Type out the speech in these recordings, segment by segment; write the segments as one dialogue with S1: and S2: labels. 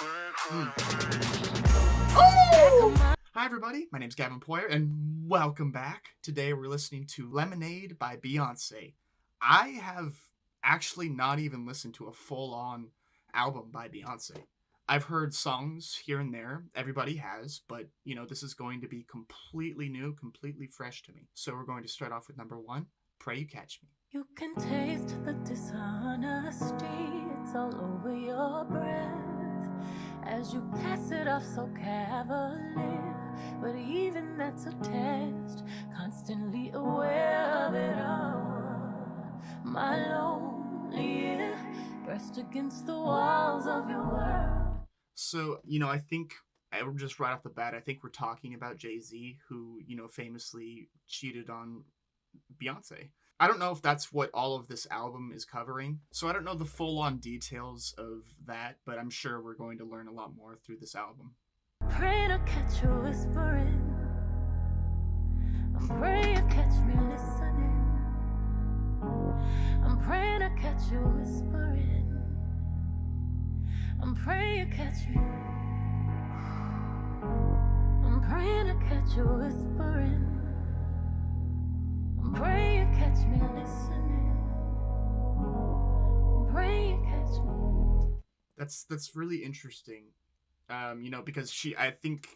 S1: Oh! Hi everybody, my name's Gavin Poyer, and welcome back. Today we're listening to Lemonade by Beyonce. I have actually not even listened to a full-on album by Beyonce. I've heard songs here and there, everybody has, but, this is going to be completely new, completely fresh to me. So we're going to start off with number 1, Pray You Catch Me.
S2: You can taste the dishonesty, it's all over your breath as you pass it off so cavalier, but even that's a test, constantly aware of it all. My lonely ear pressed against the walls of your world.
S1: So, I think, just right off the bat, I think we're talking about Jay-Z, who, famously cheated on Beyonce. I don't know if that's what all of this album is covering, so I don't know the full-on details of that, but I'm sure we're going to learn a lot more through this album.
S2: Pray to catch you whispering, I'm praying you catch me listening, I'm praying to catch you whispering, I'm praying you catch me, I'm praying to catch you whispering, I'm praying you catch me listening, I'm praying you catch me.
S1: That's really interesting, because I think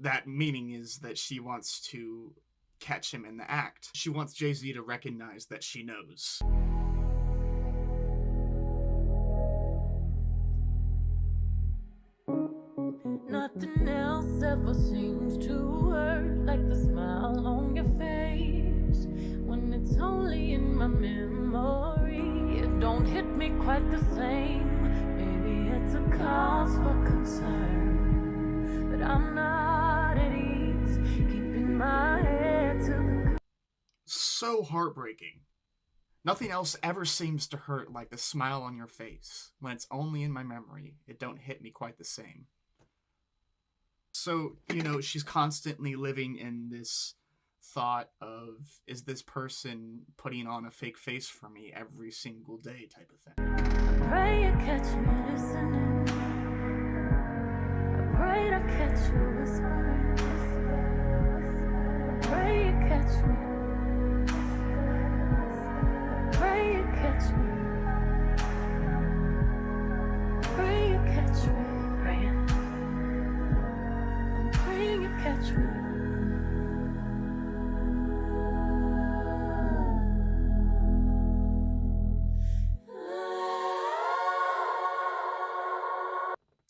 S1: that meaning is that she wants to catch him in the act. She wants Jay-Z to recognize that she knows.
S2: Nothing else ever seems to hurt like the smile on your face when it's only in my memory. It don't hit me quite the same. Maybe it's a cause for concern, but I'm not at ease keeping my head to the.
S1: So heartbreaking. Nothing else ever seems to hurt like the smile on your face. When it's only in my memory, it don't hit me quite the same. So, she's constantly living in this thought of, is this person putting on a fake face for me every single day type of thing.
S2: I pray you catch me listening, I pray to catch you whispering, I pray you catch me, I pray you catch me, I pray you catch me, I'm praying you catch me.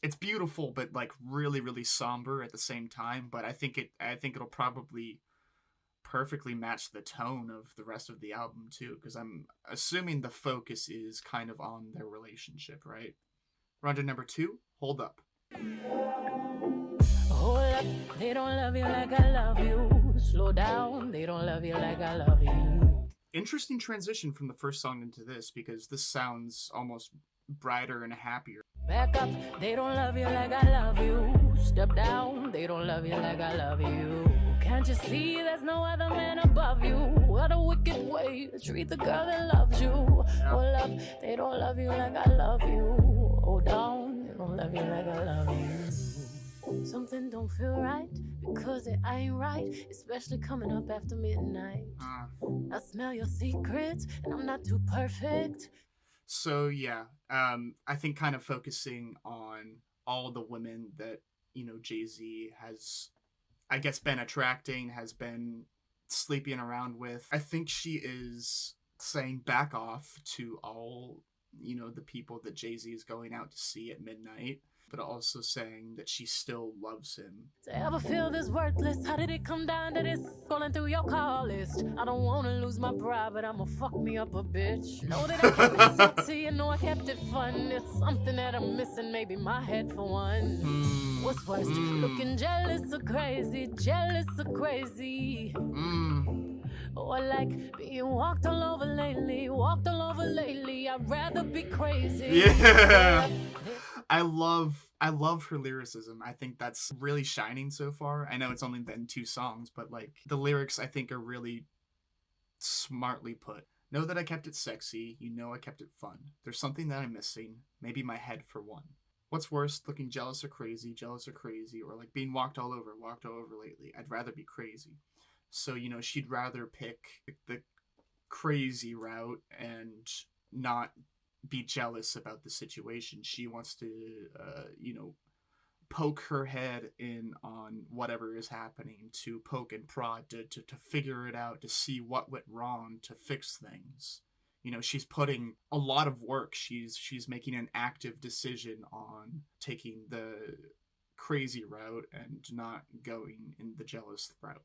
S1: It's beautiful, but really, really somber at the same time. But I think it'll probably perfectly match the tone of the rest of the album too, because I'm assuming the focus is kind of on their relationship, right? We're on to number 2, Hold Up.
S2: Hold up, they don't love you like I love you. Slow down, they don't love you like I love you.
S1: Interesting transition from the first song into this, because this sounds almost brighter and happier.
S2: Back up, they don't love you like I love you. Step down, they don't love you like I love you. Can't you see there's no other man above you? What a wicked way to treat the girl that loves you. Hold up, they don't love you like I love you. Hold down, they don't love you like I love you. Something don't feel right because it ain't right, especially coming up after midnight. I smell your secrets and I'm not too perfect.
S1: So yeah, I think kind of focusing on all the women that, Jay-Z has, I guess, been attracting, has been sleeping around with. I think she is saying back off to all, the people that Jay-Z is going out to see at midnight, but also saying that she still loves him.
S2: To ever feel this worthless? How did it come down to this? Scrolling through your call list. I don't want to lose my pride, but I'ma fuck me up a bitch. Know that I kept it sexy, I know I kept it fun. It's something that I'm missing, maybe my head for one. What's worse, looking jealous or crazy? Jealous or crazy? Or like being walked all over lately. I'd rather be crazy.
S1: Yeah. I love her lyricism. I think that's really shining so far. I know it's only been 2 songs, but the lyrics I think are really smartly put. Know that I kept it sexy. I kept it fun. There's something that I'm missing. Maybe my head for one. What's worse, looking jealous or crazy, or like being walked all over lately? I'd rather be crazy. So, she'd rather pick the crazy route and not be jealous about the situation. She wants to, poke her head in on whatever is happening, to poke and prod, to figure it out, to see what went wrong, to fix things. She's putting a lot of work. She's making an active decision on taking the crazy route and not going in the jealous route.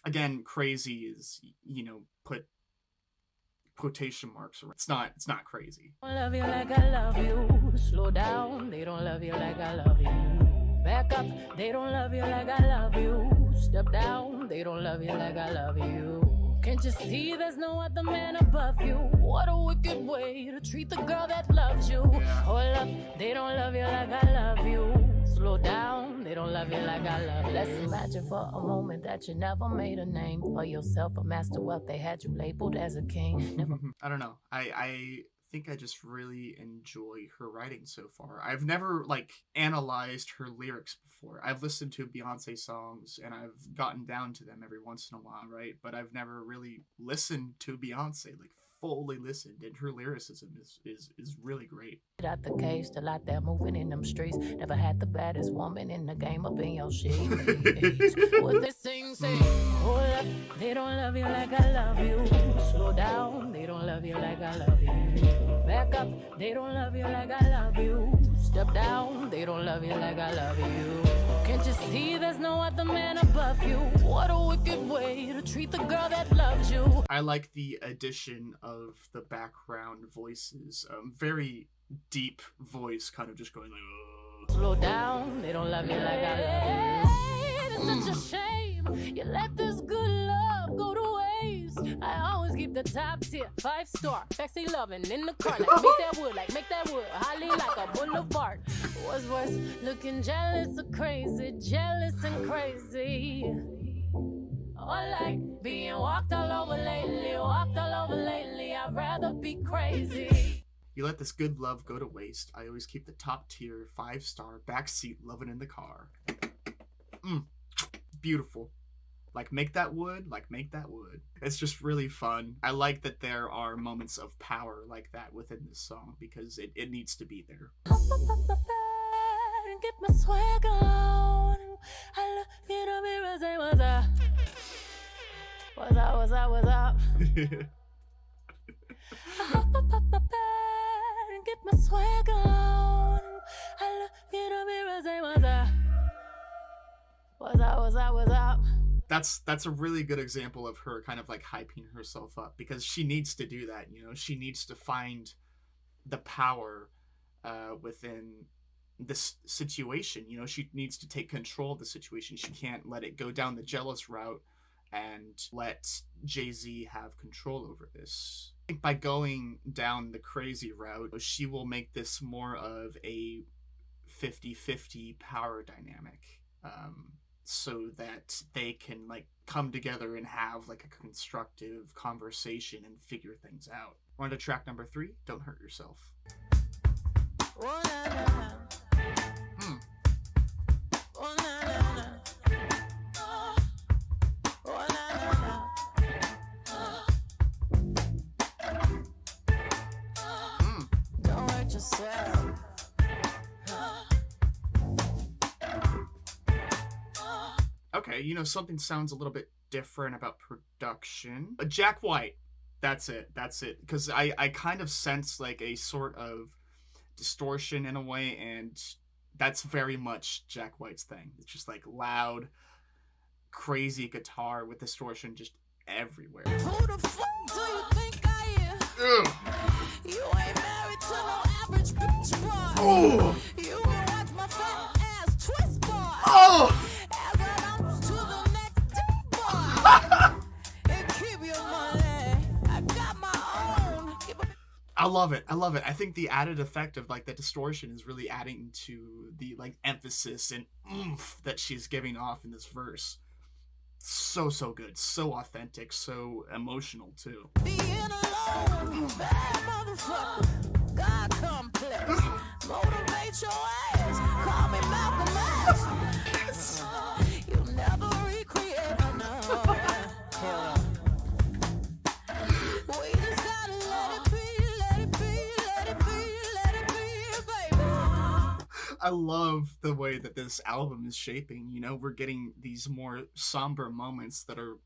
S1: Again, crazy is, put quotation marks around. It's not crazy.
S2: I love you like I love you. Slow down, they don't love you like I love you. Back up, they don't love you like I love you. Step down, they don't love you like I love you. Can't you see there's no other man above you? What a wicked way to treat the girl that loves you. Hold up, they don't love you like I love you. Slow down, they don't love you like I love you. Let's imagine for a moment that you never made a name for yourself, a master wealth. They had you labeled as a king. Never.
S1: I don't know. I think I just really enjoy her writing so far. I've never analyzed her lyrics before. I've listened to Beyonce songs and I've gotten down to them every once in a while, right? But I've never really listened to Beyonce, fully listened, and her lyricism is really great.
S2: Out the cage, still out there moving in them streets. Never had the baddest woman in the game up in your shade. What this thing say? Hold up, they don't love you like I love you. Slow down, they don't love you like I love you. Back up, they don't love you like I love you. Step down, they don't love you like I love you. Can't you see there's no other man above you? What a wicked way to treat the girl that loves you.
S1: I like the addition of the background voices. Very deep voice, kind of just going like, oh.
S2: Slow down, they don't love you like I love you. It's such a shame you let this good love go to waste. I always keep the top tier, 5-star, sexy loving in the car. Make that wood, highly like a boulevard. What's worse, looking jealous or crazy, jealous and crazy. Or like being walked all over lately, I'd rather be crazy.
S1: You let this good love go to waste. I always keep the top tier, 5-star, backseat loving in the car. Beautiful. Make that wood, make that wood. It's just really fun. I like that there are moments of power like that within this song because it needs to be there.
S2: Get my swag on. I look in the mirror, say what's up. What's up? I hop up the bed and get my swag on. I look in the mirror, say what's up. What's up?
S1: That's a really good example of her kind of hyping herself up because she needs to do that. She needs to find the power within this situation. She needs to take control of the situation. She can't let it go down the jealous route and let Jay-Z have control over this. I think by going down the crazy route, she will make this more of a 50-50 power dynamic, so that they can come together and have a constructive conversation and figure things out. On to track number 3, Don't Hurt Yourself.
S2: Oh, na, na, na. Oh, na, na, na. Oh, na, na, na. Don't hurt yourself.
S1: Okay, something sounds a little bit different about production. Jack White. That's it. Because I kind of sense a sort of distortion in a way, and that's very much Jack White's thing. It's just loud, crazy guitar with distortion just everywhere.
S2: Who the fuck do you think I am?
S1: Ugh.
S2: You ain't married to no average bitch boy.
S1: Oh.
S2: You will watch my fat ass twist boy.
S1: Oh.
S2: As I run to the next day boy. And keep your money. I got my own.
S1: I love it. I think the added effect of the distortion is really adding to the emphasis and oomph that she's giving off in this verse. So good, so authentic, so emotional too.
S2: Being alone, bad motherfucker, God complex, motivation. hate your ass. Call me Malcolm X. You'll never recreate her, no. We just gotta let it be, let it be, let it be, let it be, baby.
S1: I love the way that this album is shaping. You know, we're getting these more somber moments that are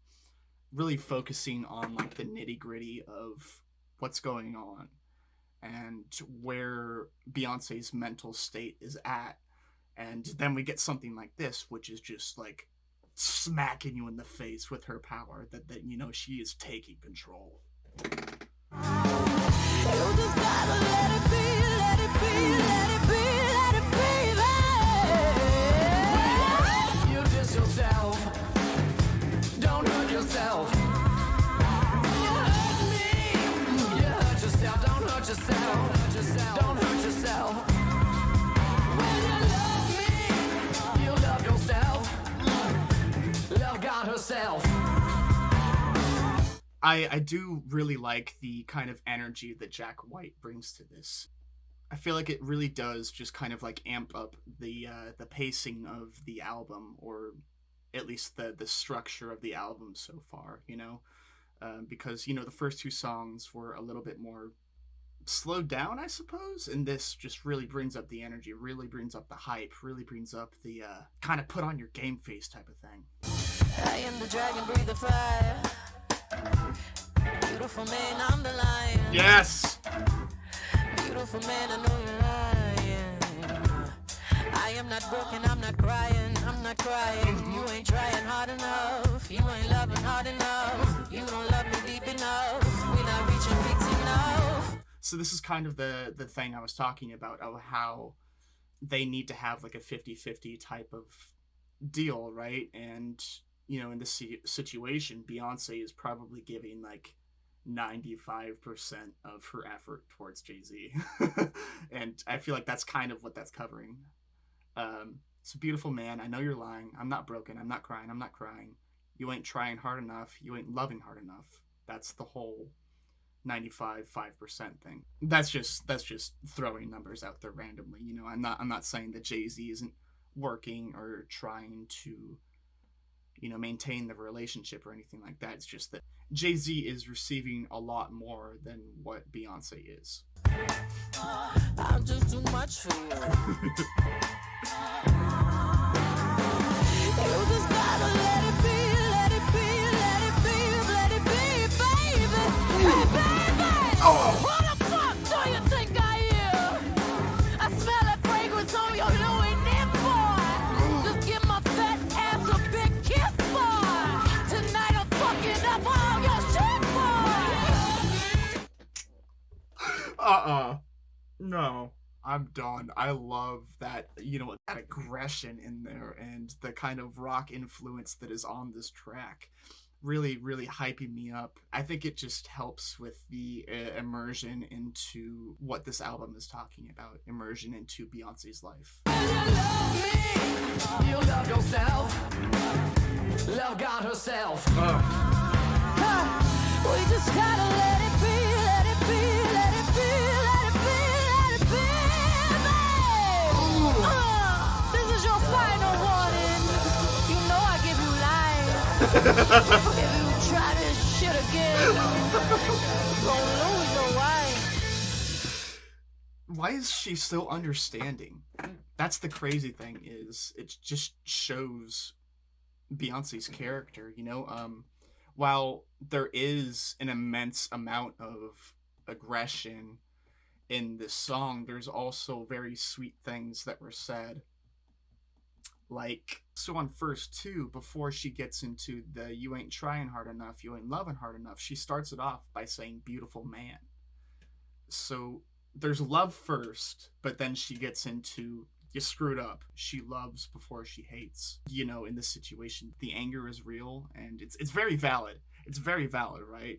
S1: really focusing on like the nitty gritty of what's going on and where Beyonce's mental state is at. And then we get something like this, which is just like smacking you in the face with her power that you know, she is taking control.
S2: You just gotta let it be, let it be, let it be, let it be, baby. You just yourself. Don't hurt yourself. You hurt me. You hurt yourself. Don't hurt yourself. Don't hurt yourself. When you love me, you love yourself. Love God herself.
S1: I do really like the kind of energy that Jack White brings to this. I feel like it really does just kind of like amp up the pacing of the album, or at least the structure of the album so far, you know? Because, you know, the first two songs were a little bit more slowed down, I suppose, and this just really brings up the energy, really brings up the hype, really brings up the kind of put on your game face type of thing.
S2: I am the dragon, breathe the fire. Beautiful man, I'm the lion.
S1: Yes!
S2: Beautiful man, I know you're lying. I am not broken, I'm not crying, I'm not crying. You ain't trying hard enough. You ain't loving hard enough. You don't love me deep enough. We're not reaching peaks enough.
S1: So this is kind of the thing I was talking about, of how they need to have like a 50-50 type of deal, right? And, you know, in this situation, Beyonce is probably giving like 95% of her effort towards Jay-Z. And I feel like that's kind of what that's covering. It's a beautiful man. I know you're lying. I'm not broken. I'm not crying. I'm not crying. You ain't trying hard enough. You ain't loving hard enough. That's the whole 95-5% thing. That's just throwing numbers out there randomly. You know, I'm not saying that Jay-Z isn't working or trying to, you know, maintain the relationship or anything like that. It's just that Jay-Z is receiving a lot more than what Beyonce is.
S2: I'm just too much for you. You just gotta let it be, let it be, let it be, let it be, baby. Hey, baby!
S1: Oh!
S2: What the fuck do you think I am? I smell that fragrance on your Louis Nip, boy. Just give my fat ass a big kiss, boy. Tonight I'm fucking up all your shit, boy.
S1: No. I'm done. I love that, you know, that aggression in there and the kind of rock influence that is on this track. Really, really hyping me up. I think it just helps with the immersion into what this album is talking about. Immersion into Beyonce's life.
S2: You love yourself. Love God herself. We just gotta let it be, let it be, let it be, let it be, let it be, babe. This is your final warning. You know I give you life. If you try this shit again, you're gonna lose your wife.
S1: Why is she so understanding? That's the crazy thing, is it just shows Beyonce's character, you know? While there is an immense amount of aggression in this song, there's also very sweet things that were said. Like, so on first two, before she gets into the you ain't trying hard enough, you ain't loving hard enough, she starts it off by saying beautiful man. So there's love first, but then she gets into you screwed up. She loves before she hates. You know, in this situation, the anger is real, and it's very valid. It's very valid, right?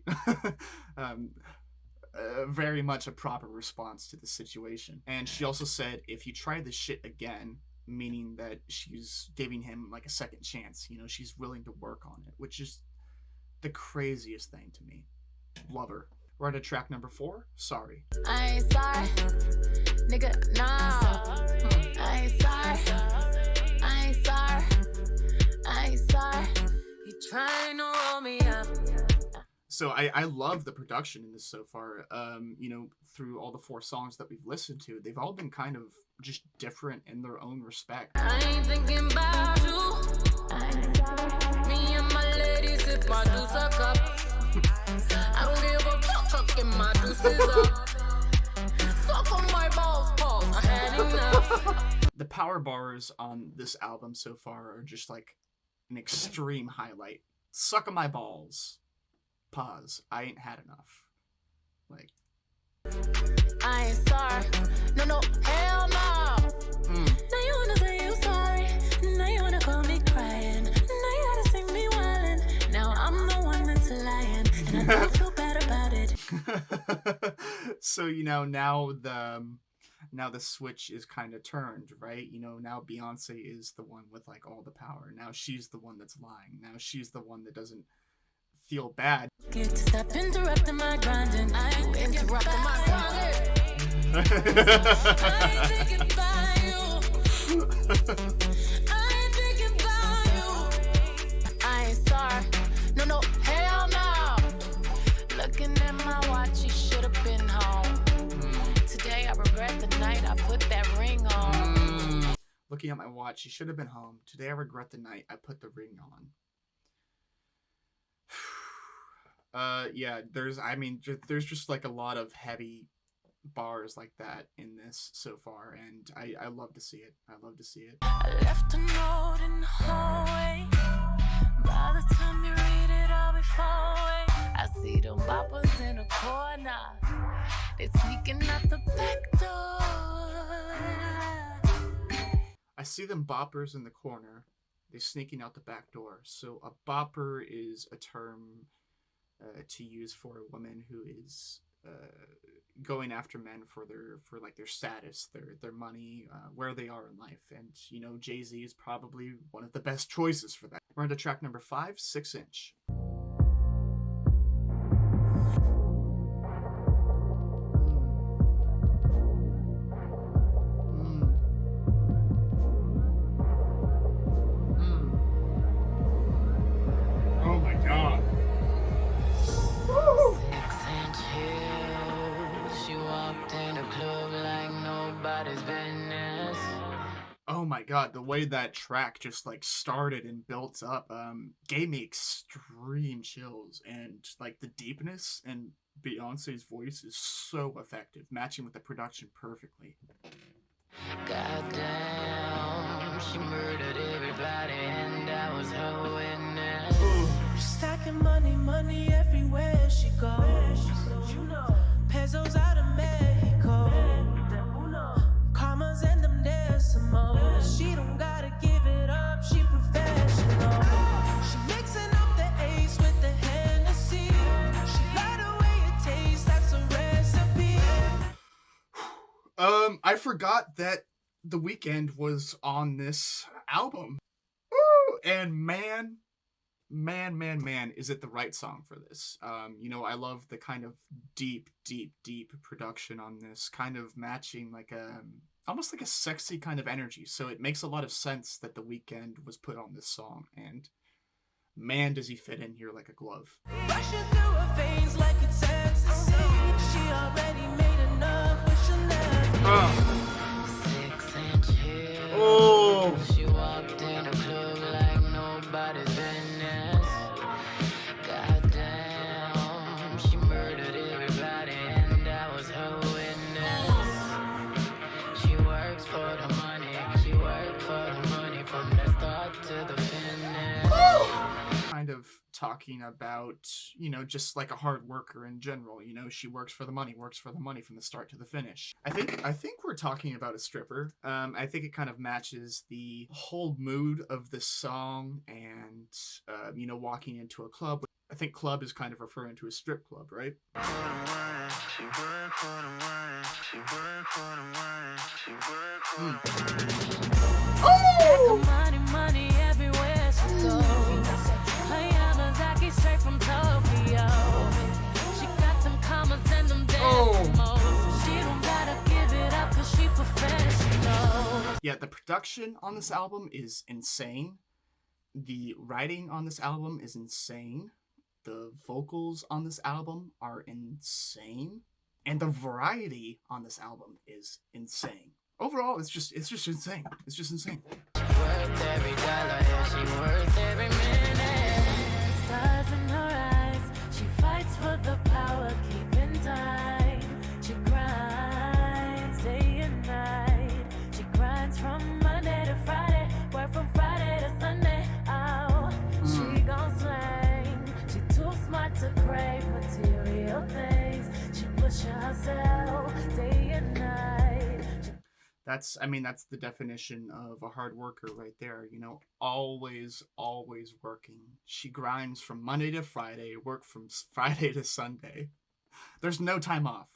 S1: Very much a proper response to the situation. And she also said, if you try this shit again, meaning that she's giving him like a second chance, you know, she's willing to work on it, which is the craziest thing to me. Love her. We're at track number 4, Sorry.
S2: I ain't sorry, nigga, nah. I ain't sorry, I ain't sorry, I ain't sorry. You trying to roll me up.
S1: So I love the production in this so far. You know, through all the 4 songs that we've listened to, they've all been kind of just different in their own respect.
S2: I ain't thinking about you. Me and my lady sip my juice a cup. I don't give a fuck, chucking my juices up. Suck on my balls, I had enough.
S1: The power bars on this album so far are just like an extreme highlight. Suck on my balls. Pause. I ain't had enough. Like,
S2: I ain't sorry. No, hell no. Now you wanna say you sorry. Now you wanna call me crying. Now you gotta sing me wildin'. Now I'm the one that's lying. And I don't feel bad about it.
S1: So, you know, now the switch is kind of turned, right? You know, now Beyonce is the one with like all the power. Now she's the one that's lying. Now she's the one that doesn't feel bad.
S2: Get to stop interrupting my grinding. I ain't interrupting my grinding. I ain't thinking about you. I ain't thinking about you. I ain't sorry. No, hell no. Looking at my watch, you should have been home. Today I regret the night I put that ring on.
S1: Looking at my watch, you should have been home. Today I regret the night I put the ring on. Yeah, there's just like a lot of heavy bars like that in this so far, and I love to see it. I love to see it.
S2: I left a note in the hallway. By the time you read it, I'll be far away. I see them boppers in the corner. They sneaking out the back door.
S1: I see them boppers in the corner. They're sneaking out the back door. So a bopper is a term to use for a woman who is going after men for their status, their money, where they are in life. And you know, Jay-Z is probably one of the best choices for that. We're on to track number 5, 6-inch. Oh my god. Oh my god, the way that track just like started and built up gave me extreme chills, and like the deepness and Beyonce's voice is so effective, matching with the production perfectly.
S2: Goddamn, she murdered everybody and that was her witness. Stacking money everywhere she goes. You know, pesos out of Mexico. Karma's in them decimals. She don't gotta give it up, she professional. She mixing up the ace with the Hennessy. She like the way it tastes, that's a recipe.
S1: I forgot that The Weeknd was on this album. Woo! And man, is it the right song for this. You know, I love the kind of deep production on this, kind of matching like almost like a sexy kind of energy. So it makes a lot of sense that The Weeknd was put on this song, and man, does he fit in here like a glove.
S2: Rushing through her veins like it's ecstasy. She already made enough, but she'll never. 6-inch heels.
S1: Oh.
S2: She walked in a club like nobody's business. Goddamn, she murdered everybody and that was her witness. She works for the money. She worked for the money from the start to the finish.
S1: Kind of talking about, you know, just like a hard worker in general. You know, she works for the money from the start to the finish. I think we're talking about a stripper. I think it kind of matches the whole mood of the song, and you know, walking into a club. I think club is kind of referring to a strip club, right?
S2: Oh! Money everywhere she goes. Straight from Tokyo. She got some
S1: Yeah, the production on this album is insane. The writing on this album is insane. The vocals on this album are insane. And the variety on this album is insane. Overall, it's just insane. It's just insane.
S2: Worth every dollar, yeah, she worth every minute. Stars in her eyes, she fights for the power, keeping time. She grinds day and night. She grinds from Monday to Friday, work from Friday to Sunday. Oh, she gon' slang. She too smart to crave material things. She pushes herself day and night.
S1: That's the definition of a hard worker right there. You know, always working. She grinds from Monday to Friday, work from Friday to Sunday. There's no time off.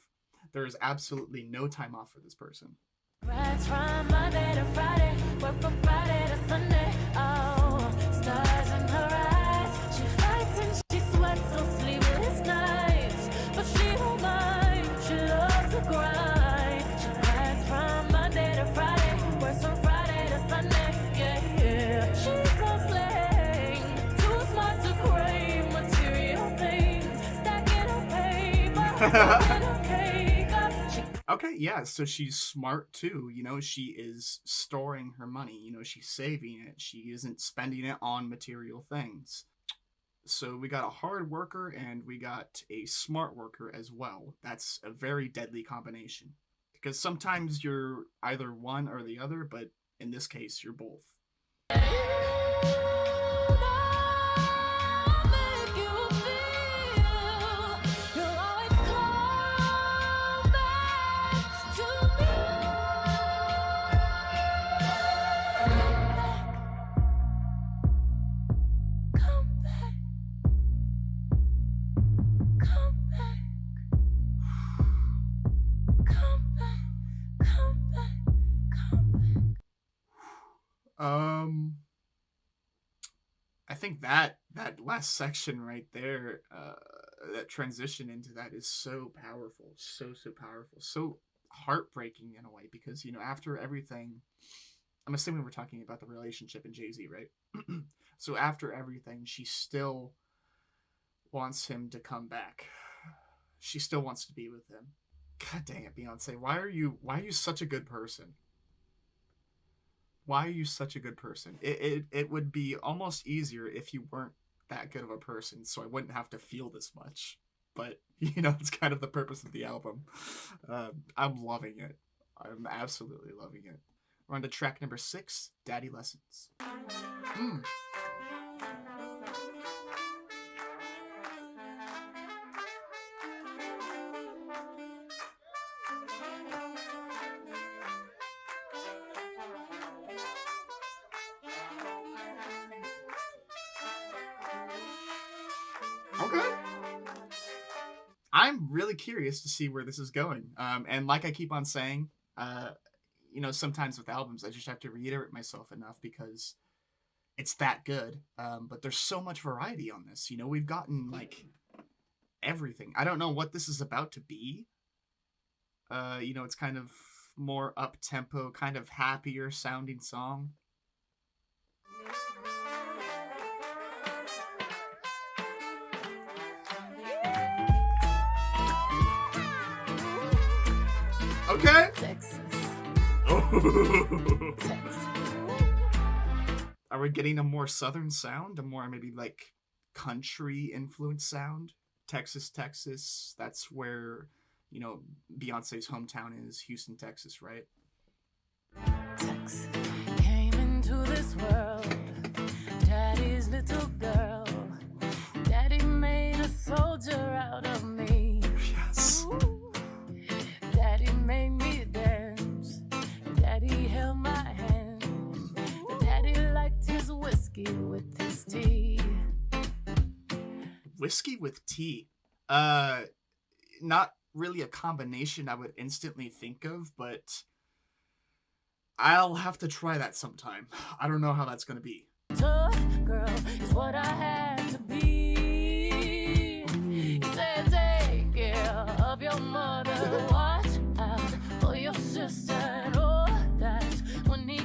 S1: There is absolutely no time off for this person.
S2: Grinds from Monday to Friday, work from Friday to Sunday. Oh, stars in her eyes. She fights and she sweats so sleepless nights, but she don't mind. She loves to grind. She grinds from Monday to Friday, works from Friday to Sunday. Yeah, yeah. She goes slang, too smart to crave material things, stacking her paper, stacking her cake up.
S1: Okay, yeah, so she's smart too. You know, she is storing her money. You know, she's saving it. She isn't spending it on material things. So we got a hard worker and we got a smart worker as well. That's a very deadly combination. Because sometimes you're either one or the other, but in this case, you're both. I think that last section right there, that transition into that is so powerful, so powerful, so heartbreaking in a way, because, you know, after everything, I'm assuming we're talking about the relationship in Jay-Z, right? So after everything, she still wants him to come back. She still wants to be with him. God dang it, Beyonce, why are you such a good person? Why are you such a good person? It would be almost easier if you weren't that good of a person, so I wouldn't have to feel this much. But, you know, it's kind of the purpose of the album. I'm loving it. I'm absolutely loving it. We're on to track number 6, Daddy Lessons. Okay. I'm really curious to see where this is going. And like I keep on saying, you know, sometimes with albums, I just have to reiterate myself enough because it's that good. But there's so much variety on this. You know, we've gotten like everything. I don't know what this is about to be. You know, it's kind of more up-tempo, kind of happier sounding song. Okay.
S2: Texas.
S1: Texas. Are we getting a more southern sound? A more maybe like country influence sound? Texas. That's where, you know, Beyonce's hometown is, Houston, Texas, right?
S2: Texas came into this world. Daddy's little girl. Daddy made a soldier out of me.
S1: Yes.
S2: Daddy made me dance. Daddy held my hand. But Daddy liked his whiskey with his tea.
S1: Whiskey with tea. Not really a combination I would instantly think of, but I'll have to try that sometime. I don't know how that's gonna be.
S2: Tough girl is what I had to be. He said, take care of your mother. Watch out for your sister and all that. When he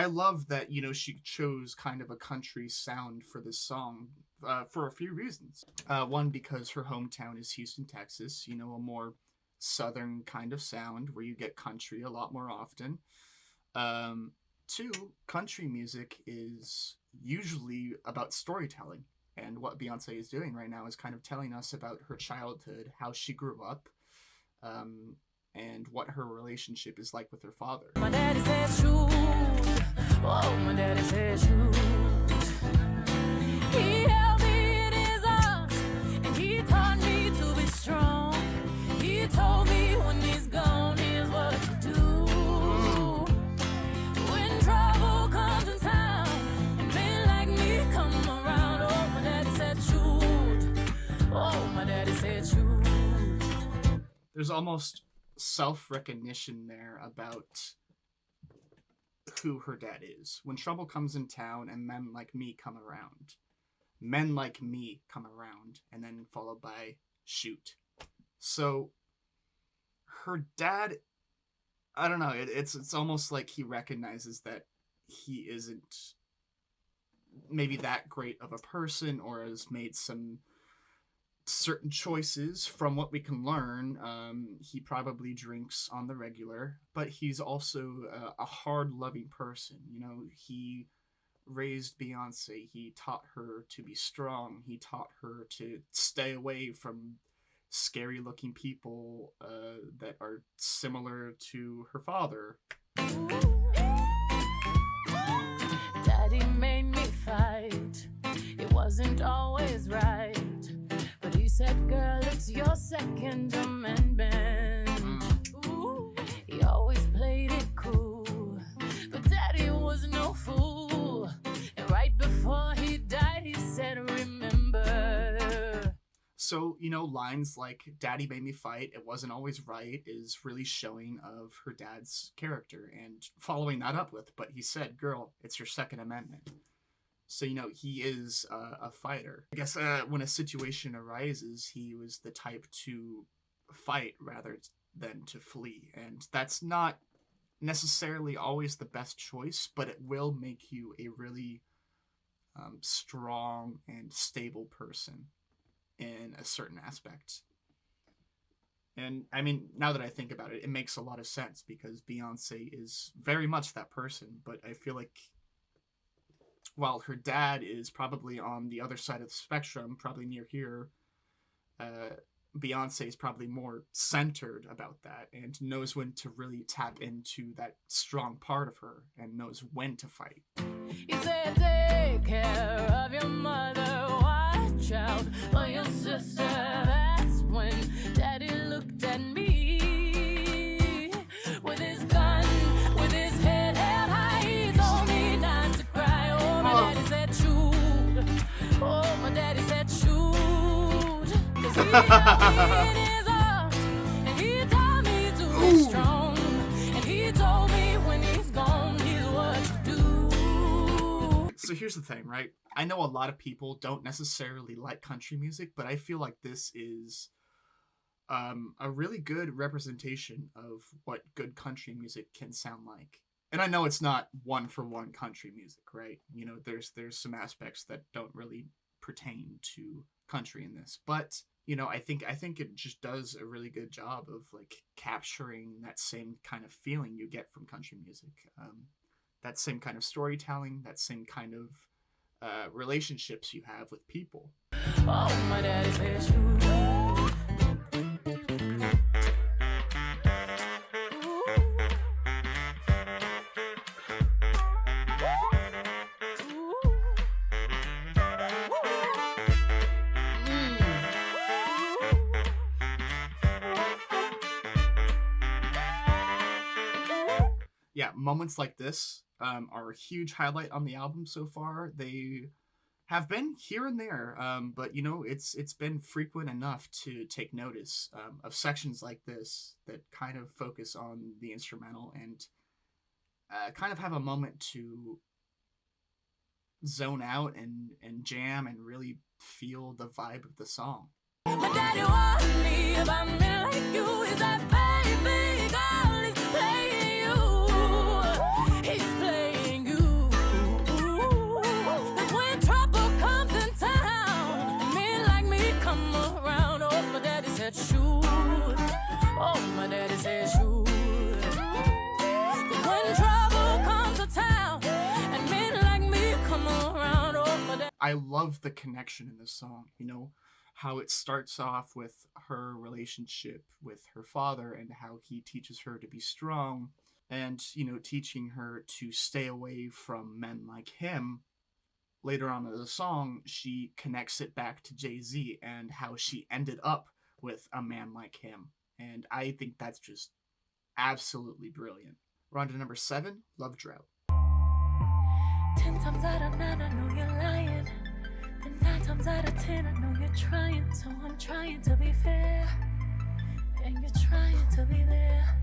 S1: love that, you know, she chose kind of a country sound for this song for a few reasons. One, because her hometown is Houston, Texas, you know, a more southern kind of sound where you get country a lot more often. Two, country music is usually about storytelling. And what Beyonce is doing right now is kind of telling us about her childhood, how she grew up, and what her relationship is like with her father.
S2: My daddy said shoot. Oh, my daddy said shoot. He held me in his arms, and he taught me to be strong. He told me when he's gone, here's what to do. When trouble comes in town, men like me come around. Oh, my daddy said shoot. Oh, my daddy said shoot.
S1: There's almost self-recognition there about who her dad is. When trouble comes in town and men like me come around. Men like me come around, and then followed by shoot. So her dad, I don't know, it's almost like he recognizes that he isn't maybe that great of a person, or has made some certain choices. From what we can learn, he probably drinks on the regular, but he's also a hard loving person. You know, he raised Beyonce. He taught her to be strong. He taught her to stay away from scary looking people that are similar to her father.
S2: Daddy made me fight. It wasn't always right. But he said, girl, it's your Second Amendment. Ooh, he always played it cool. But Daddy was no fool. And right before he died, he said, remember.
S1: So, you know, lines like, Daddy made me fight, it wasn't always right, is really showing of her dad's character. And following that up with, but he said, girl, it's your Second Amendment. So, you know, he is a fighter. I guess when a situation arises, he was the type to fight rather than to flee. And that's not necessarily always the best choice, but it will make you a really strong and stable person in a certain aspect. And I mean, now that I think about it, it makes a lot of sense, because Beyonce is very much that person. But I feel like while her dad is probably on the other side of the spectrum, probably near here, Beyonce is probably more centered about that and knows when to really tap into that strong part of her and knows when to fight.
S2: He said, take care of your mother, watch out for your sister. That's when Daddy looked at me with his gun, with his head held high. He told me not to cry. Oh, my daddy said shoot. Oh, my daddy said shoot. 'Cause he held me in his arms, and he taught me to be strong. And he told me when he's gone, here's what to do.
S1: So here's the thing, right? I know a lot of people don't necessarily like country music, but I feel like this is a really good representation of what good country music can sound like. And I know it's not one for one country music, right? You know, there's some aspects that don't really pertain to country in this, but you know, I think it just does a really good job of like capturing that same kind of feeling you get from country music. That same kind of storytelling, that same kind of relationships you have with people.
S2: Oh, my daddy said shoot.
S1: Yeah, moments like this are a huge highlight on the album so far. They have been here and there, but you know, it's been frequent enough to take notice of sections like this that kind of focus on the instrumental and kind of have a moment to zone out and jam and really feel the vibe of the song.
S2: My daddy warned me about men like you. Is that baby girl is playing you? He's playing you.
S1: I love the connection in this song, you know, how it starts off with her relationship with her father and how he teaches her to be strong and, you know, teaching her to stay away from men like him. Later on in the song, she connects it back to Jay-Z and how she ended up with a man like him. And I think that's just absolutely brilliant. We're on to number 7, Love Drought.
S2: 10 times out of 9, I know you're lying. And 9 times out of 10, I know you're trying. So I'm trying to be fair. And you're trying to be there.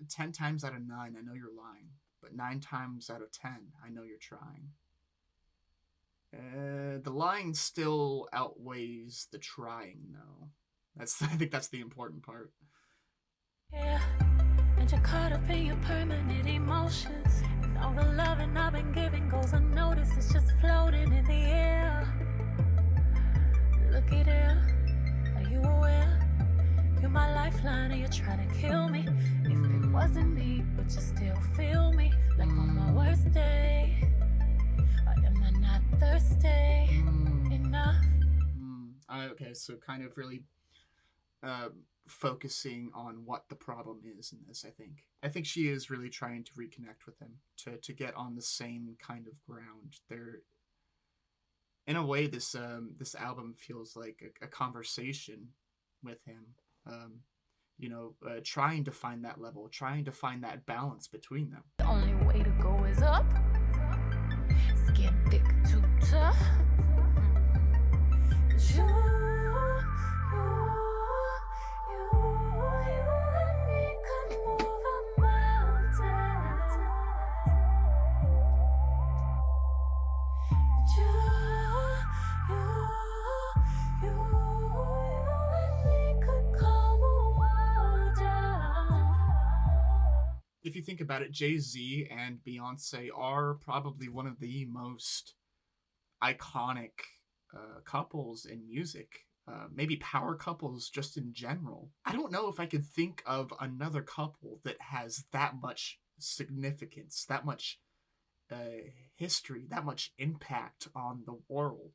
S1: 10 times out of 9, I know you're lying. But 9 times out of 10, I know you're trying. The lying still outweighs the trying, though. I think that's the important part.
S2: Yeah, and you're caught up in your permanent emotions. And all the loving I've been giving goes unnoticed. It's just floating in the air. Looky there, are you aware? You're my lifeline and you're trying to kill me. If it wasn't me, but you still feel me. Like on my worst day. Or am I not thirsty enough?
S1: Okay, so kind of really focusing on what the problem is in this. I think she is really trying to reconnect with him, to get on the same kind of ground. There, in a way, this album feels like a conversation with him. You know, trying to find that level, trying to find that balance between them.
S2: The only way to go is up. Skin thick, too tough. You and me could move a mountain. You and me could calm a world down.
S1: If you think about it, Jay-Z and Beyonce are probably one of the most iconic couples in music. Maybe power couples just in general. I don't know if I could think of another couple that has that much significance, that much history, that much impact on the world.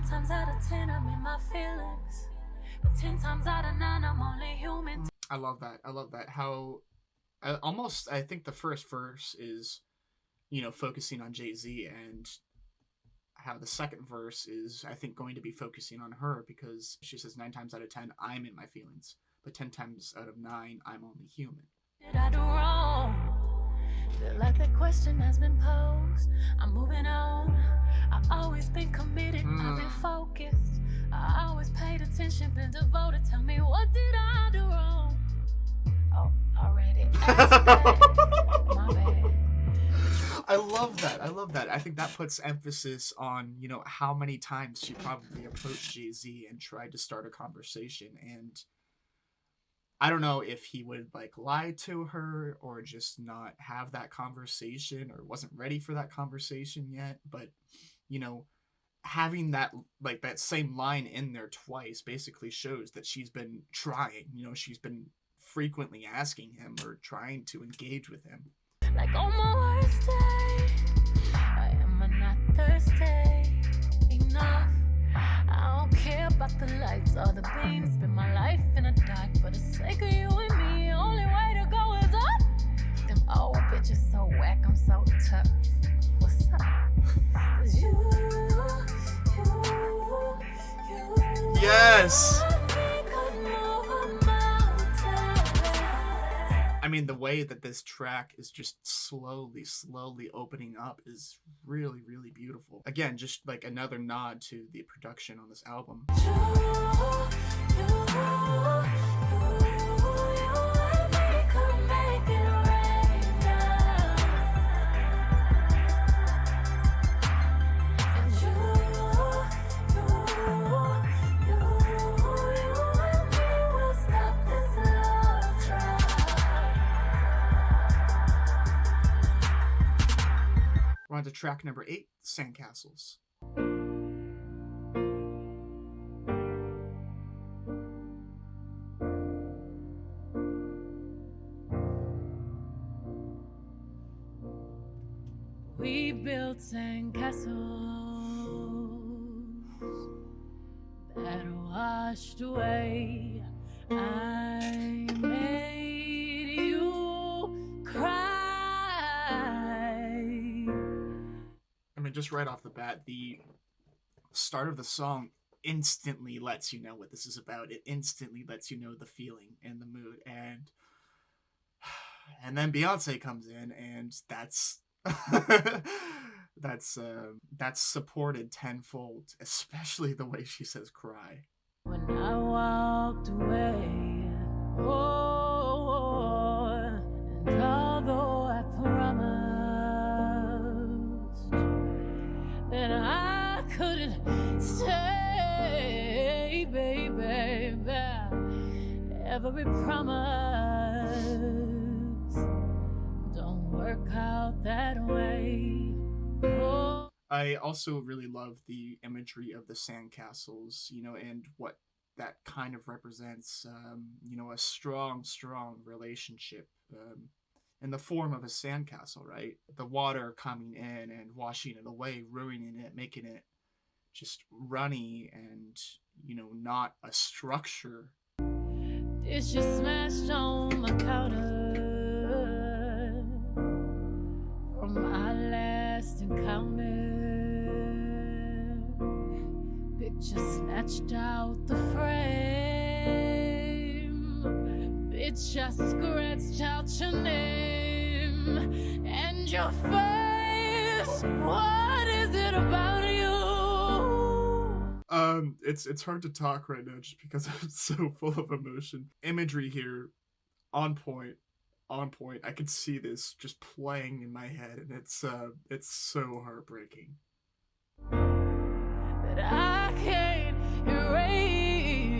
S2: Times out of 10, I'm in my feelings. But 10 times out of 9, I'm only human.
S1: I love that. How I think the first verse is, you know, focusing on Jay-Z, and how the second verse is, I think, going to be focusing on her, because she says 9 times out of 10, I'm in my feelings. But 10 times out of 9, I'm only human.
S2: Did I do wrong? Feel like that question has been posed. I'm moving on. I've always been committed. I've been focused. I always paid attention, been devoted. Tell me, what did I do wrong? Oh, already asked that. My bad.
S1: I love that. I think that puts emphasis on, you know, how many times she probably approached Jay-Z and tried to start a conversation. And I don't know if he would like lie to her or just not have that conversation or wasn't ready for that conversation yet. But, you know, having that like that same line in there twice basically shows that she's been trying. You know, she's been frequently asking him or trying to engage with him.
S2: Like on my worst day, I am not thirsty enough. I don't care about the lights or the beams. Spend my life in the dark for the sake of you and me. Only way to go is up. Them old bitches so whack, I'm so tough. What's up? 'Cause you.
S1: Yes! I mean, the way that this track is just slowly opening up is really, really beautiful. Again, just like another nod to the production on this album. to track number 8, Sandcastles.
S2: We built sandcastles that washed away. I made you cry.
S1: I mean, just right off the bat, the start of the song instantly lets you know what this is about. It instantly lets you know the feeling and the mood, and then Beyonce comes in, and that's that's supported tenfold, especially the way she says "cry."
S2: When I walked away, oh, and although I promised that I couldn't stay, baby, every promise don't work out that way. Oh.
S1: I also really love the imagery of the sandcastles, and what that kind of represents, a strong, strong relationship in the form of a sandcastle, right? The water coming in and washing it away, ruining it, making it just runny and, not a structure.
S2: It's just smashed on my counter from our last encounter. Picture snatched out the frame. Picture scratched out your name and your face. What is it about you?
S1: It's hard to talk right now just because I'm so full of emotion. Imagery here, on point. I could see this just playing in my head, and it's so heartbreaking.
S2: That I can't erase,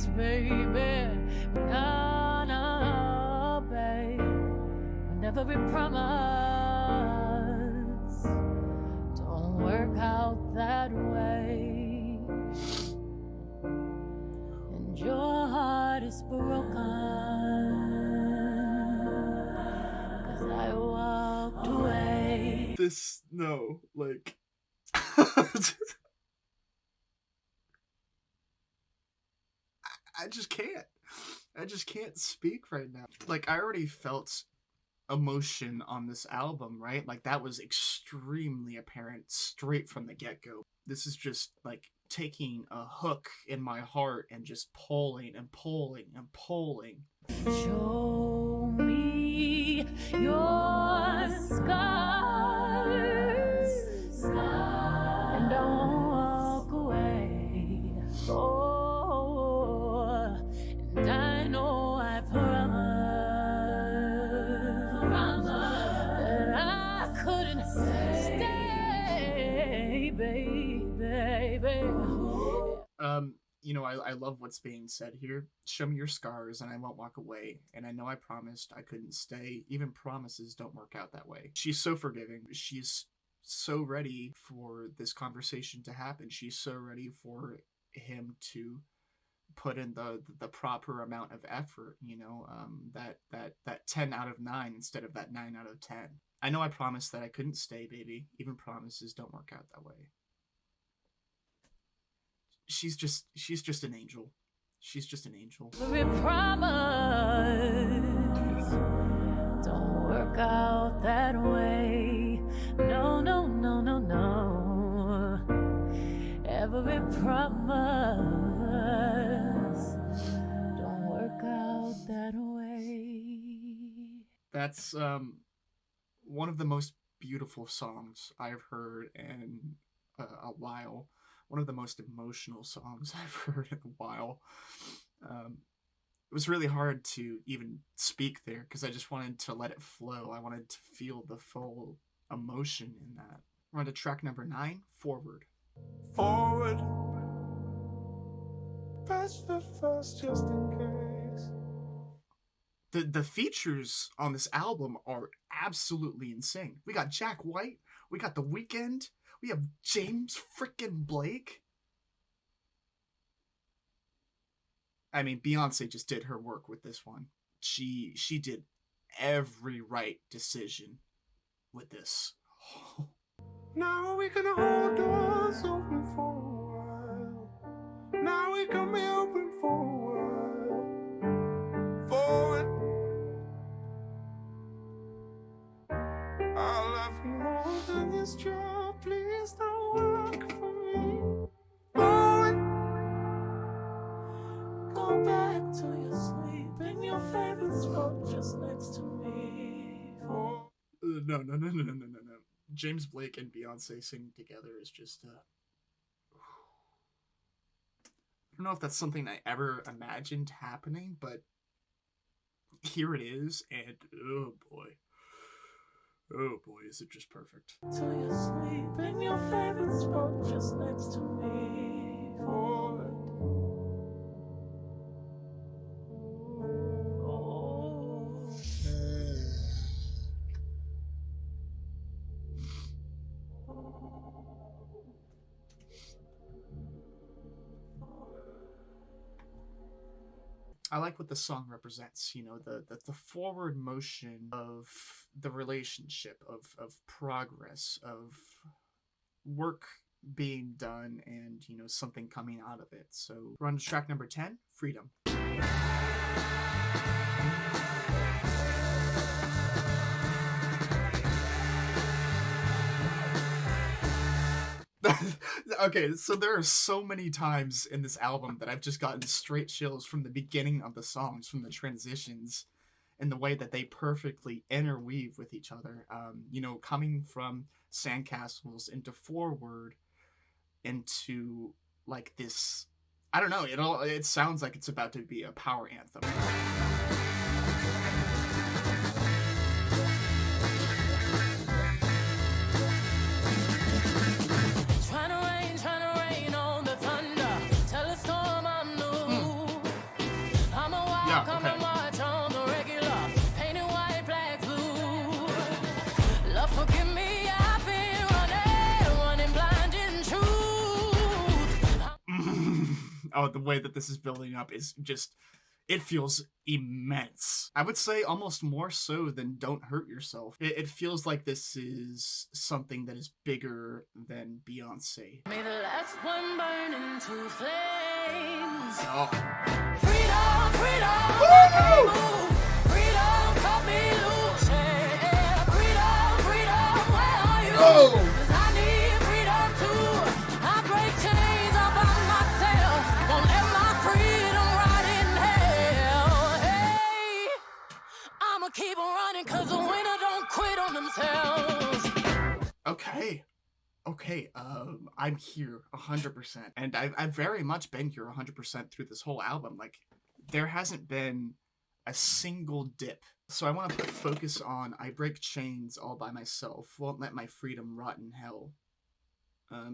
S2: baby. No, babe. Whenever we promise don't work out that way, and your heart is broken, 'cause I walked away.
S1: This, no, like... I just can't. I just can't speak right now. Like, I already felt emotion on this album, right? Like, that was extremely apparent straight from the get-go. This is just, like, taking a hook in my heart and just pulling and pulling and pulling.
S2: Show me your scars, and don't walk away. Oh, and I know I promise that I couldn't stay, baby.
S1: I love what's being said here. Show me your scars and I won't walk away. And I know I promised I couldn't stay. Even promises don't work out that way. She's so forgiving. She's so ready for this conversation to happen. She's so ready for him to put in the proper amount of effort, that 10 out of 9 instead of that 9 out of 10. I know I promised that I couldn't stay, baby. Even promises don't work out that way. She's just an angel. She's just an angel.
S2: We promise don't work out that way. No. Every promise don't work out that way.
S1: That's one of the most beautiful songs I've heard in a while. One of the most emotional songs I've heard in a while. It was really hard to even speak there because I just wanted to let it flow. I wanted to feel the full emotion in that. We're on to track number 9, Forward.
S3: Forward, press the first just in case.
S1: The features on this album are absolutely insane. We got Jack White, we got The Weeknd, we have James frickin' Blake. I mean, Beyonce just did her work with this one. She did every right decision with this.
S3: Now we can hold doors open for a while. Now we can be open for a while. Forward. I love you more than this job. Please don't work for me. Forward. Go back to your sleep in your favorite spot just next to me. Forward.
S1: No. James Blake and Beyonce singing together is just I don't know if that's something I ever imagined happening, but here it is, and oh boy, is it just perfect.
S3: To your sleep in your favorite spot just next to me. Forward.
S1: I like what the song represents, you know, the forward motion of the relationship, of progress, of work being done, and, you know, something coming out of it. So we're on to track number 10, Freedom. Okay, so there are so many times in this album that I've just gotten straight chills from the beginning of the songs, from the transitions, and the way that they perfectly interweave with each other. You know, coming from Sandcastles into Forward into like this, I don't know, it sounds like it's about to be a power anthem. Oh, the way that this is building up is just, it feels immense. I would say almost more so than Don't Hurt Yourself. It feels like this is something that is bigger than Beyonce.
S2: May the last one burn into flames.
S1: Oh.
S2: Freedom, freedom, I can't move. Freedom, cut me loose. Yeah. Freedom, freedom, where are you?
S1: Oh.
S2: 'Cause I need freedom too. I break chains all by myself. Won't let my freedom rot in hell. Hey, I'ma keep on running 'cause the winner don't quit on themselves.
S1: Okay, I'm here 100%. And I've very much been here 100% through this whole album. Like, there hasn't been a single dip. So I want to put focus on I break chains all by myself, won't let my freedom rot in hell.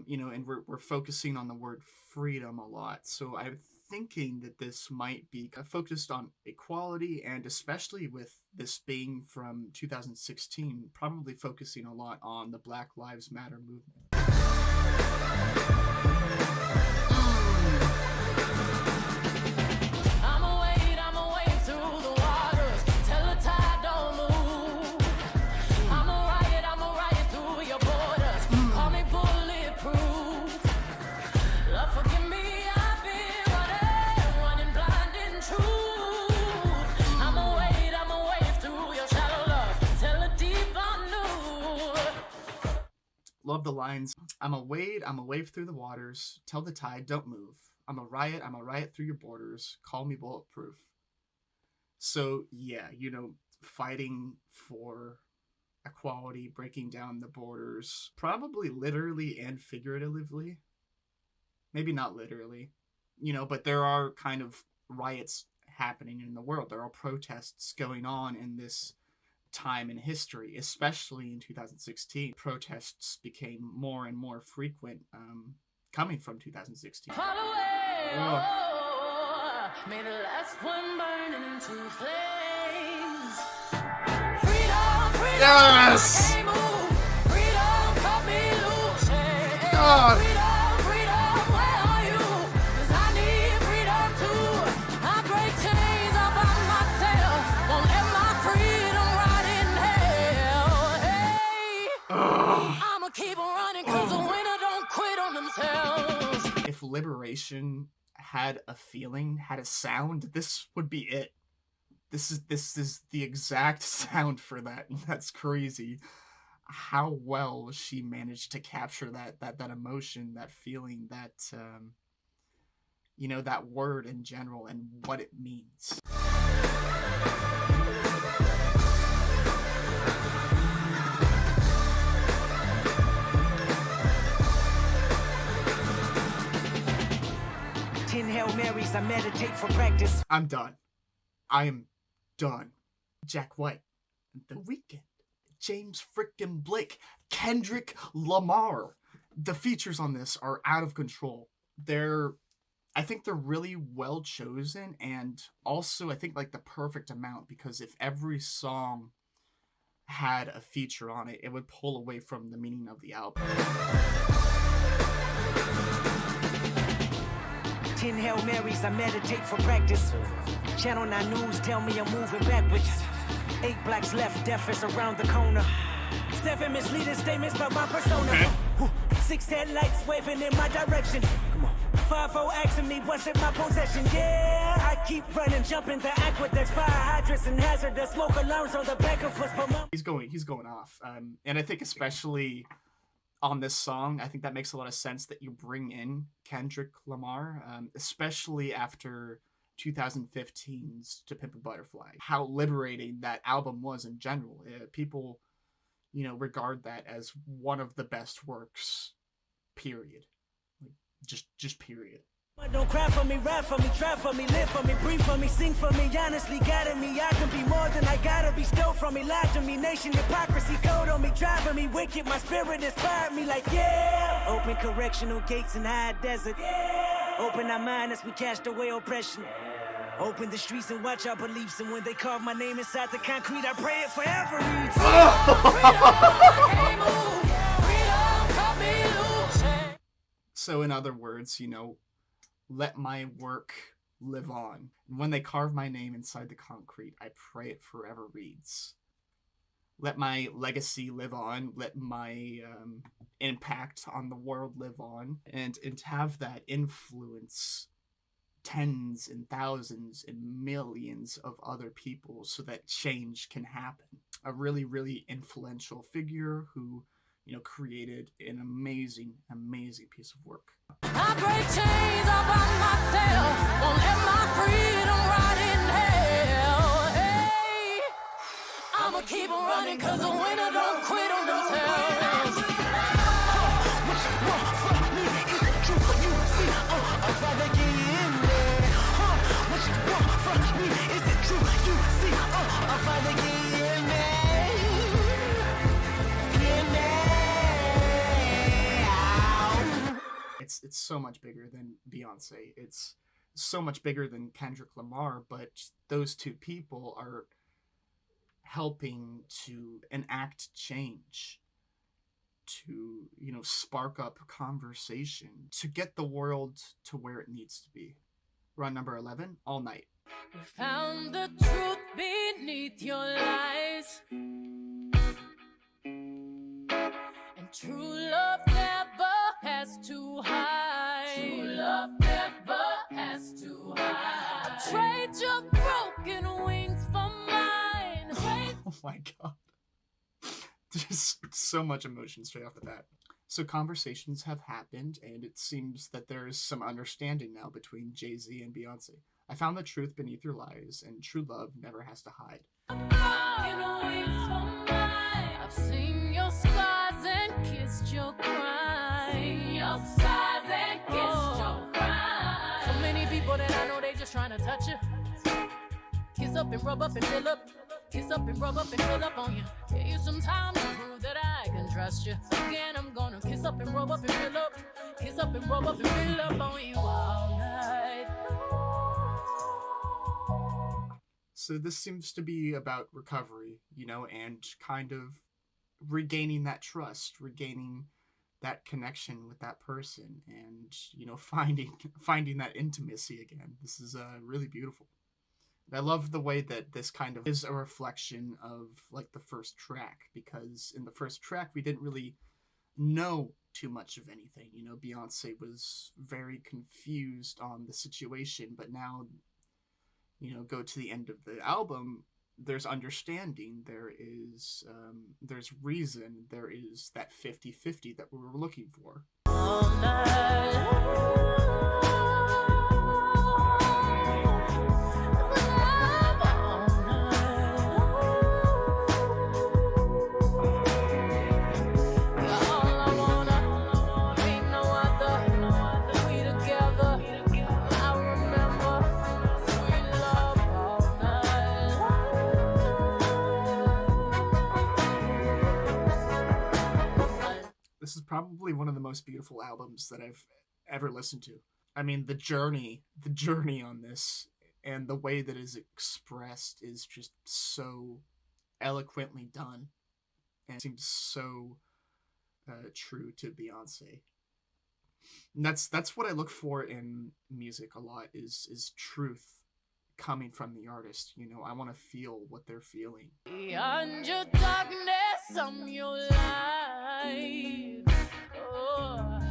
S1: You know, and we're focusing on the word freedom a lot. So I'm thinking that this might be focused on equality, and especially with this being from 2016, probably focusing a lot on the Black Lives Matter movement.
S2: I'ma wade through the waters, tell the tide don't move. I'ma riot through your borders, call me bulletproof. Love, forgive me, I've been running blind in truth. I'ma wade through your shallow love, tell the deep I knew.
S1: Love the lines, I'ma wave through the waters, tell the tide don't move. I'ma riot through your borders, call me bulletproof. So yeah, you know, fighting for equality, breaking down the borders, probably literally and figuratively. Maybe not literally, you know, but there are kind of riots happening in the world. There are protests going on in this time in history, especially in 2016. Protests became more and more frequent, coming from 2016.
S2: Oh. May the last one burn into flame.
S1: Yes! God! If liberation had a feeling, had a sound, this would be it. This is the exact sound for that. That's crazy. How well she managed to capture that emotion, that feeling, that that word in general and what it means.
S4: Hail Marys, I meditate for practice.
S1: I'm done. I am done. Jack White, The Weeknd, James frickin' Blake, Kendrick Lamar. The features on this are out of control. I think they're really well chosen, and also I think like the perfect amount, because if every song had a feature on it, it would pull away from the meaning of the album.
S4: 10 Hail Marys, I meditate for practice. Channel 9 News tell me I'm moving backwards. 8 blacks left, death is around the corner. 7 misleading statements about my persona.
S1: Okay.
S4: 6 headlights waving in my direction. Come on. 5-0 asking me what's in my possession. Yeah, I keep running, jumping the aqueducts, fire hydrants and hazardous smoke alarms on the back of us.
S1: He's going off. And I think especially on this song, I think that makes a lot of sense that you bring in Kendrick Lamar, especially after 2015's To Pimp a Butterfly. How liberating that album was in general. People, regard that as one of the best works, period. Just period.
S4: Don't cry for me, rap for me, try for me, live for me, breathe for me, sing for me, honestly guiding me. I can be more than I gotta be, stole from me, lied to me, nation hypocrisy, code on me, driving me wicked, my spirit inspired me like, yeah. Open correctional gates in high desert. Yeah. Open our mind as we cast away oppression. Yeah. Open the streets and watch our beliefs, and when they carve my name inside the concrete, I pray it forever.
S1: So in other words, let my work live on. And when they carve my name inside the concrete, I pray it forever reads. Let my legacy live on. Let my impact on the world live on. And have that influence tens and thousands and millions of other people so that change can happen. A really, really influential figure who created an amazing, amazing piece of work.
S2: I break chains all by myself, won't let my freedom rot in hell. Hey, I'ma keep on running, cause the winner don't quit on themselves. What you want from me, is it true? You see, I'd rather get in there. What you want from me, is it true? You see, I'd rather get in there.
S1: It's so much bigger than Beyonce. It's so much bigger than Kendrick Lamar, but those two people are helping to enact change, to, spark up conversation, to get the world to where it needs to be. We're on number 11, All Night.
S2: We found the truth beneath your lies, and true love never has to hide. True love never has to hide. Trade your broken wings for mine.
S1: Oh my god. There's so much emotion straight off the bat. So conversations have happened, and it seems that there is some understanding now between Jay-Z and Beyonce. I found the truth beneath your lies, and true love never has to hide.
S2: Broken wings for mine. I've seen your scars and kissed your cries. Seen your scars and kissed your cries. So many people that I know, they just trying to touch you. Kiss up and rub up and fill up. Kiss up and rub up and fill up on you. Give you some time to prove that I can trust you. Again, I'm gonna kiss up and rub up and fill up. Kiss up and rub up and fill up on you all night.
S1: So this seems to be about recovery, and kind of regaining that trust, regaining that connection with that person, and finding that intimacy again. This is really beautiful. I love the way that this kind of is a reflection of like the first track, because in the first track we didn't really know too much of anything. Beyonce was very confused on the situation, but now, go to the end of the album, there's understanding, there's reason, there is that 50-50 that we were looking for.
S2: All night.
S1: This is probably one of the most beautiful albums that I've ever listened to. I mean, the journey on this and the way that is expressed is just so eloquently done, and it seems so true to Beyonce. And that's what I look for in music a lot, is truth coming from the artist. I want to feel what they're feeling.
S2: Beyond your darkness, I'm your light. Oh.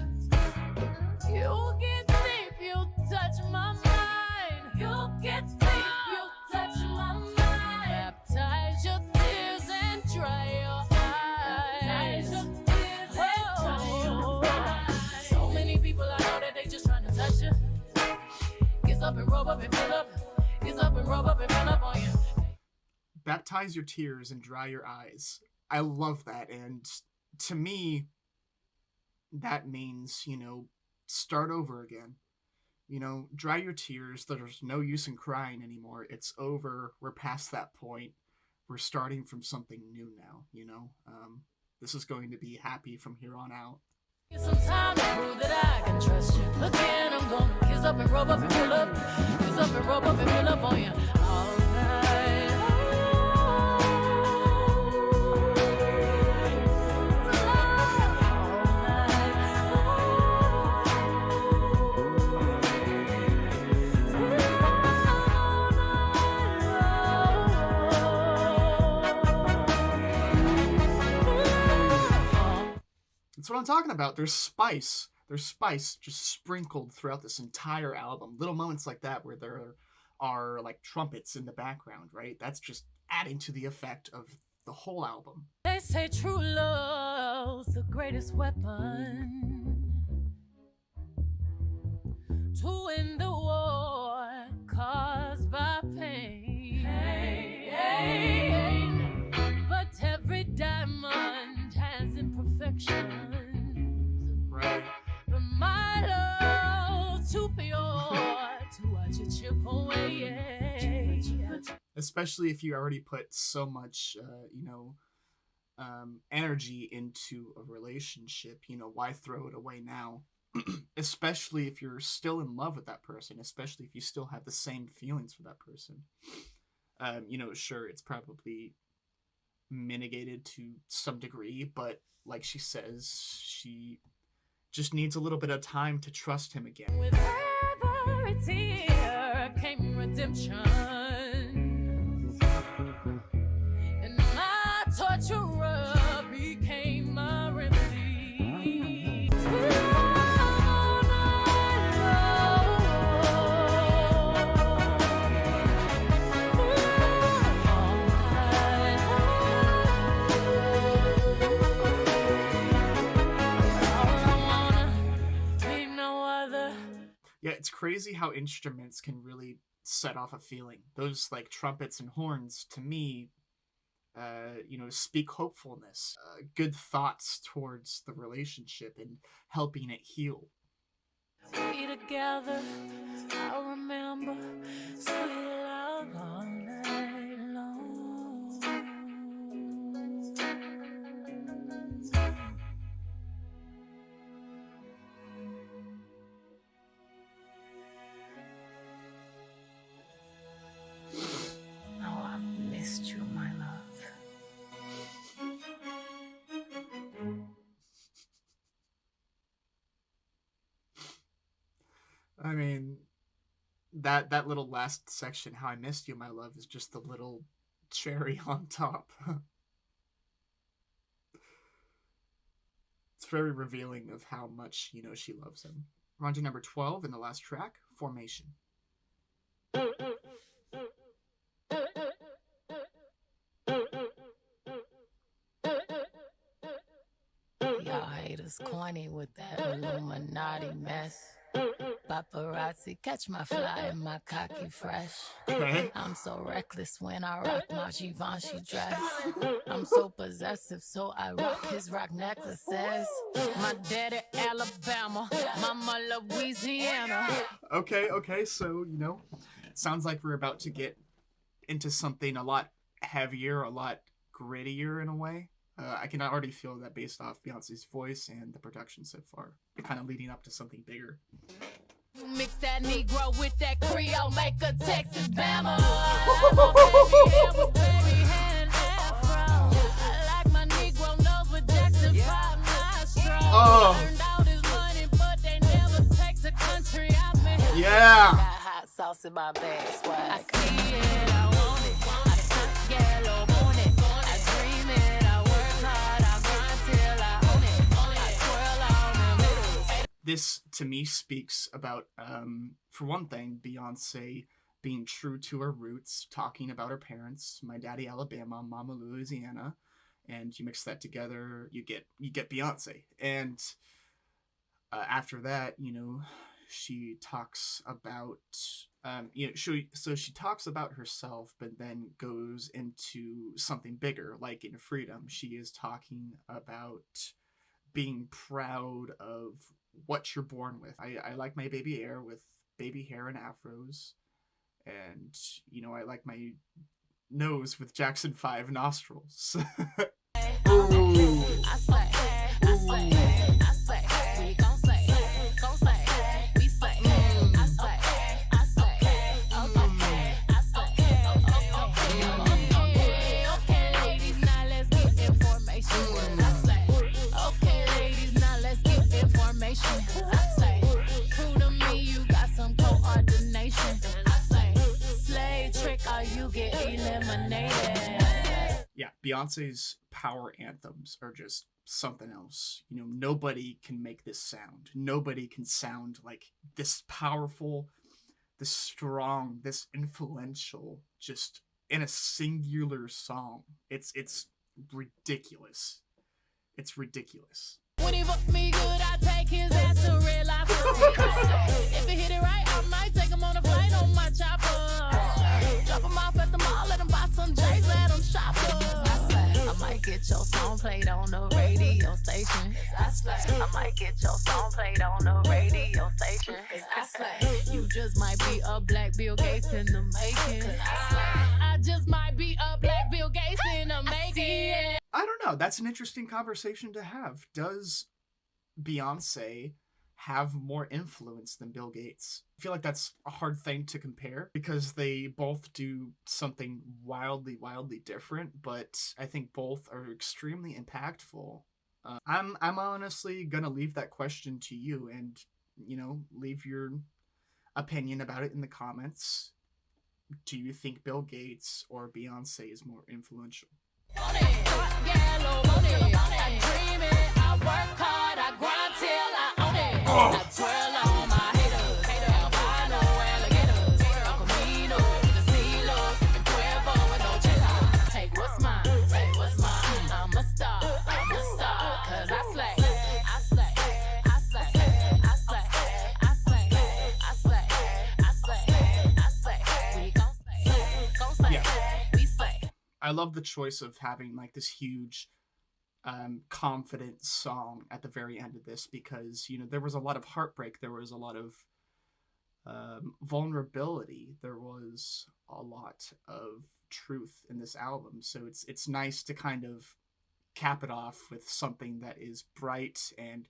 S2: You get deep, you touch my mind. You get deep, you touch my mind. Baptize your tears and dry your eyes. Baptize your tears and dry your eyes. So many people I know that they just trying to touch you. Get up and rub up and fill up. Get up and rub up and fill up on you.
S1: Baptize your tears and dry your eyes. I love that, and to me, that means, start over again. Dry your tears. There's no use in crying anymore. It's over. We're past that point. We're starting from something new now, This is going to be happy from here on out.
S2: Some time to prove that I can trust you. Again, I'm gonna kiss up and rub up and fill up. Kiss up and rub up and fill up on you. All night.
S1: That's what I'm talking about. There's spice. There's spice just sprinkled throughout this entire album. Little moments like that where there are like trumpets in the background, right? That's just adding to the effect of the whole album.
S2: They say true love's the greatest weapon to win the war caused by pain. But every diamond has imperfections.
S1: Right.
S2: But my love's too pure to watch it chip away.
S1: Especially if you already put so much, energy into a relationship, why throw it away now? Especially if you're still in love with that person, especially if you still have the same feelings for that person. Sure, it's probably mitigated to some degree, but like she says, she just needs a little bit of time to trust him again.
S2: With every tear came redemption, and my torturer became my remedy.
S1: Yeah, it's crazy how instruments can really set off a feeling. Those like trumpets and horns, to me, speak hopefulness, good thoughts towards the relationship and helping it heal.
S2: We together, I remember sweet love all night long. Oh, I missed you, my love.
S1: that little last section, "How I Missed You, My Love," is just the little cherry on top. It's very revealing of how much, she loves him. We're on to number 12 in the last track, Formation.
S2: Y'all haters corny with that Illuminati mess. Paparazzi catch my fly and my cocky fresh.
S1: Okay.
S2: I'm so reckless when I rock my Givenchy dress. I'm so possessive, so I rock his rock necklaces. My daddy Alabama, mama Louisiana.
S1: Okay, so, it sounds like we're about to get into something a lot heavier, a lot grittier in a way. I can already feel that based off Beyonce's voice and the production so far. Kind of leading up to something bigger.
S2: You mix that Negro with that Creole, make a Texas Bama. I like my Negro nose with Jackson 5 nostrils. Turned out his money, but they never take the country out me.
S1: Yeah.
S2: Got hot sauce in my bag, swag. I see it, I want it. I stuck yellow on it. I dream it, I work hard, I grind till I own it. I twirl on them hitters.
S1: This, to me, speaks about, for one thing, Beyonce being true to her roots, talking about her parents, my daddy Alabama, mama Louisiana, and you mix that together, you get Beyonce. And after that, she talks about, she talks about herself, but then goes into something bigger, like in Freedom. She is talking about being proud of what you're born with. I like my baby hair with baby hair and afros, and I like my nose with Jackson 5 nostrils. Ooh.
S2: I slay, I slay, I slay. We gon' slay, we slay. I slay, I slay. Okay, I slay. Okay, ladies, now let's get information. I slay. Okay, ladies, now let's get information. I slay. Prove to me you got some coordination. I slay. Slay trick or you get eliminated.
S1: Yeah, Beyonce's power anthems are just something else. Nobody can make this sound. Nobody can sound like this powerful, this strong, this influential, just in a singular song. It's ridiculous. It's ridiculous.
S2: When he fuck me good, I take his ass to real life. If he hit it right, I might take him on a flight on my chopper. Drop him off at the mall, let him buy some J's, let him shop I might get your song played on the radio station. I might get your song played on the radio station. You just might be a black Bill Gates in the making. I just might be a black Bill Gates in the making.
S1: I don't know. That's an interesting conversation to have. Does Beyonce have more influence than Bill Gates? I feel like that's a hard thing to compare because they both do something wildly different, but I think both are extremely impactful. I'm honestly gonna leave that question to you, and leave your opinion about it in the comments. Do you think Bill Gates or Beyonce is more influential?
S2: I dream it, I work hard, I grind till I own it. I twirl on my haters, albino alligators. Uncle Mino, the CeeLo, sipping Cuervo with no chaser. Take what's mine, I'm a star, cause I slay, I slay, I slay, I slay, I slay, I slay, I slay, I slay. We gon' slay,
S1: Yeah.
S2: we slay.
S1: I love the choice of having like this huge confident song at the very end of this, because there was a lot of heartbreak, there was a lot of vulnerability, there was a lot of truth in this album, so it's nice to kind of cap it off with something that is bright and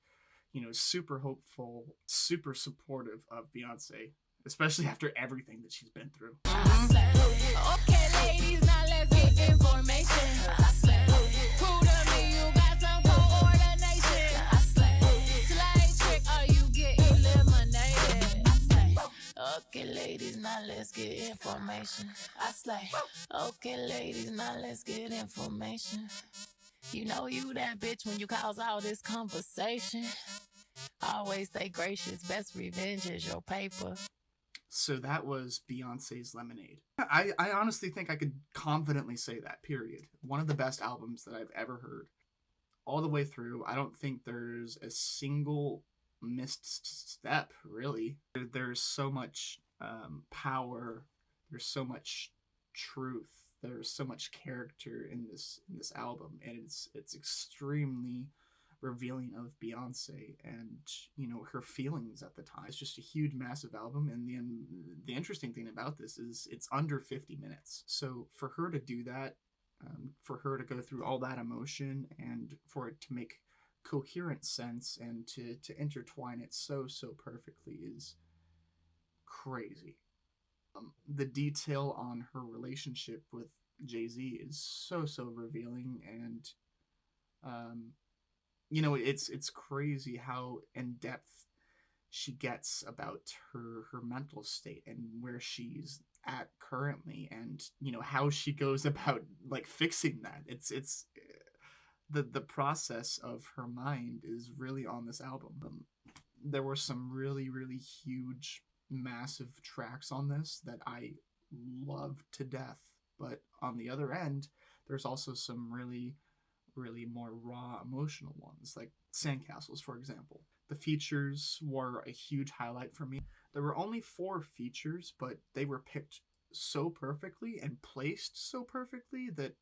S1: super hopeful, super supportive of Beyonce, especially after everything that she's been through.
S2: Okay, ladies, now let's get information. Prove to me you got some coordination. Slay trick or you get eliminated. Okay, ladies, now get information. I slay. Okay, ladies, now let's get information. You know you that bitch when you cause all this conversation. Always stay gracious. Best revenge is your paper.
S1: So that was Beyonce's Lemonade. I honestly think I could confidently say that, period. One of the best albums that I've ever heard. All the way through, I don't think there's a single missed step, really. There's so much power. There's so much truth. There's so much character in this album, and it's extremely revealing of Beyonce and, you know, her feelings at the time. It's just a huge, massive album, and the interesting thing about this is it's under 50 minutes. So for her to do that, for her to go through all that emotion, and for it to make coherent sense and to intertwine it so perfectly is crazy. The detail on her relationship with Jay-Z is so revealing, and you know, it's crazy how in depth she gets about her mental state and where she's at currently, and, you know, how she goes about like fixing that. It's the process of her mind is really on this album. There were some really huge, massive tracks on this that I loved to death, but on the other end, there's also some really more raw emotional ones, like Sandcastles, for example. The features were a huge highlight for me. There were only 4 features, but they were picked so perfectly and placed so perfectly that,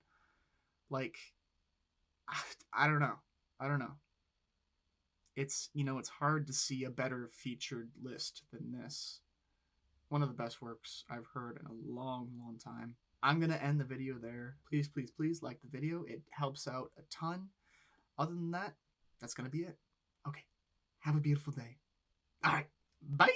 S1: like, I don't know. It's, you know, it's hard to see a better featured list than this. One of the best works I've heard in a long time. I'm going to end the video there. Please like the video. It helps out a ton. Other than that, that's going to be it. Okay. Have a beautiful day. All right. Bye.